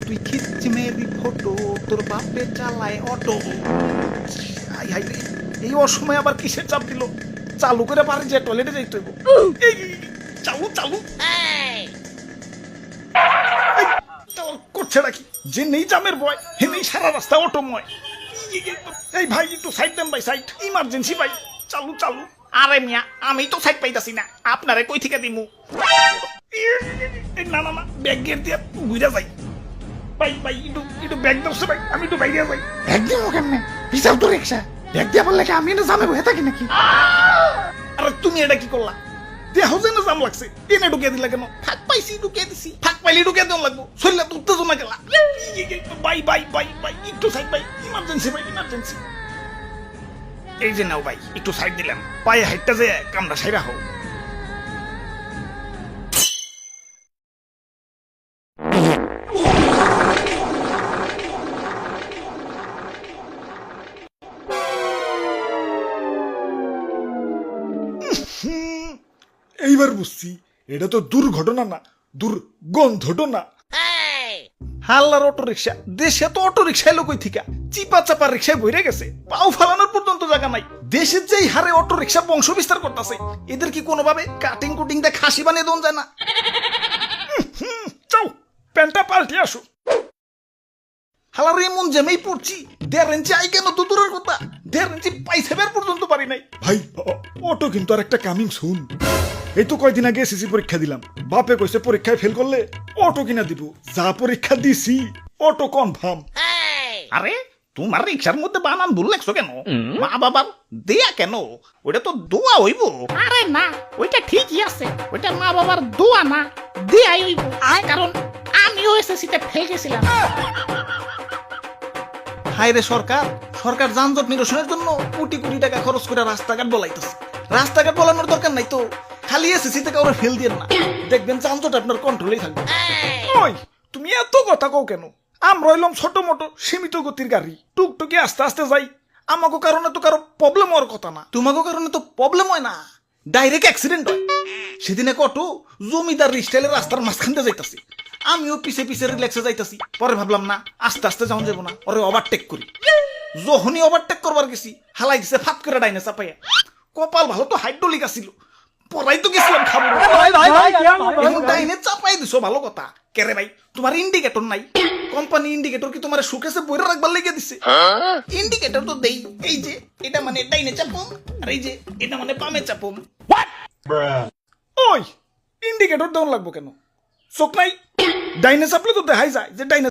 তুই খিচ্ছ Mary photo, তোর বাপে চালায় অটো। আই হাই রে, এই অসময় আবার কিসের চাপ দিল? চালু করে পারে যে টয়লেটে যাইতে হইব। এই, চালু চালু করছে নাকি? যে নেই জামের বয়, হে নেই সারা রাস্তা অটোময়। এই ভাই একটু সাইড দেন ভাই, সাইড ইমার্জেন্সি ভাই, চালু চালু। আরে মিয়া, আমি তো সাইড পাইতাছি না, আপনারে কই থেকে দিমু? না না না, ব্যাগ গিয়ে দিয়ে ঘুরে যাই। ভাই ভাই একটু ব্যাগ দরছে ভাই, আমি একটু বাইরে যাই। ব্যাগ দিব কেমনে? পিছাও তো রিক্সা, ব্যাগ দিয়া বললে কি আমি না জামে বসে থাকি নাকি? আরে তুমি এটা কি করলা? দেহ যেন জাম লাগছে, এনে ঢুকিয়ে দিলা কেন? ফাঁক পাইছি ঢুকিয়ে দিছি, ফাঁক পাইলে ঢুকিয়ে দেওয়া লাগবো। শরীরে তো উত্তেজনা গেলা। বাই বাই বাই বাই, একটু সাইড ভাই, ইমার্জেন্সি ভাই, ইমার্জেন্সি। এই যে নাও ভাই, একটু সাইড দিলাম, পায়ে হাইটটা যে কামড়া সাইরা হোক। এইবার বুঝছি, এটা তো দুর্ঘটনা না, দুর্গন্ধটনা। হাল্লার অটো রিক্সা, দেশে তো অটো রিক্সা এলো কই থিকা? চিপা চাপা রিক্সায় বইরে গেছে, পাও ফালানোর পর্যন্ত জায়গা নাই। দেশের যেই হারে অটো রিক্সা বংশ বিস্তার করতেছে, এদের কি কোনোভাবে কাটিং কুটিং দিয়ে খাসি বানিয়ে দেন যায় না? চাও প্যান্টটা পাল্টে আসো। হালার এমন জেমেই পড়ছি, 1.5 ইঞ্চি আই কেন তো দূরের কথা, 1.5 ইঞ্চি পাইসেবের পর্যন্ত পারি নাই। ভাই অটো কিন্তু আর একটা কামিং সুন। এই তো কয়দিন আগে এসএসসি পরীক্ষা দিলাম, বাপে কইছে পরীক্ষায় ফেল করলে অটো কিনা দিব। যা পরীক্ষা দিছি, অটো কনফার্ম। আরে তোমার রিক্সার মধ্যে বানান ভুল লাগছো কেন? মা বাবার দেয়া কেন? ওটা তো দোয়া হইব। আরে না, ওইটা ঠিকই আছে, ওইটা মা বাবার দোয়া না, দেয়াই হইব। কারণ আমিও এসএসসিতে ফেল গেছিলাম। হায় রে সরকার, সরকার যানজট নিরসনের জন্য কোটি কোটি টাকা খরচ করে রাস্তাঘাট বলাইতেছে। রাস্তাঘাট বলানোর দরকার নাই তো, খালি এসএসসি থেকে ওরা ফেল দিয়ে না, দেখবেন যানজট আপনার কন্ট্রোলেই থাকবে। ওই তুমি এত কথা কও কেন? আমরা হইলাম ছোট মোটো সীমিত গতির গাড়ি, টুকটুকি আস্তে আস্তে যাই। আমাকে কারণে তো কারো প্রবলেম হওয়ার কথা না, তোমাকে কারণে তো প্রবলেম হয় না, ডাইরেক্ট অ্যাক্সিডেন্ট হয়। সেদিন এক অটো জমিদার স্টাইলের রাস্তার মাঝখান দিয়ে যাইতাছি, আমিও পিছে পিছে রিল্যাক্সে যাইতাছি। পরে ভাবলাম না, আস্তে আস্তে যাওয়া যাবো না, ওরে ওভারটেক করি। যখনই ওভারটেক করবার গেছি, হালাই দিছে ফাত করে ডাইনে চাপাইয়া। কপাল ভালো তো হাইড্রোলিক আসিল, পরাই তো গেছিলাম খাবো। ডাইনে চাপাই দিছো, ভালো কথা। কেরে ভাই, তোমার ইন্ডিকেটর নাই? কোম্পানি ইন্ডিকেটর কি তোমার সুকেসে বইরা রাখবার লেগে দিছে? ইন্ডিকেটর তো দেই, এই যে এটা মানে ডাইনে চাপুম, আর এই যে এটা মানে বামে চাপুম। ওই ইন্ডিকেটর দেওয়া লাগবো কেন? চোখ নাই? ডাইনে চাপলে তো দেখাই যায় যে ডাইনে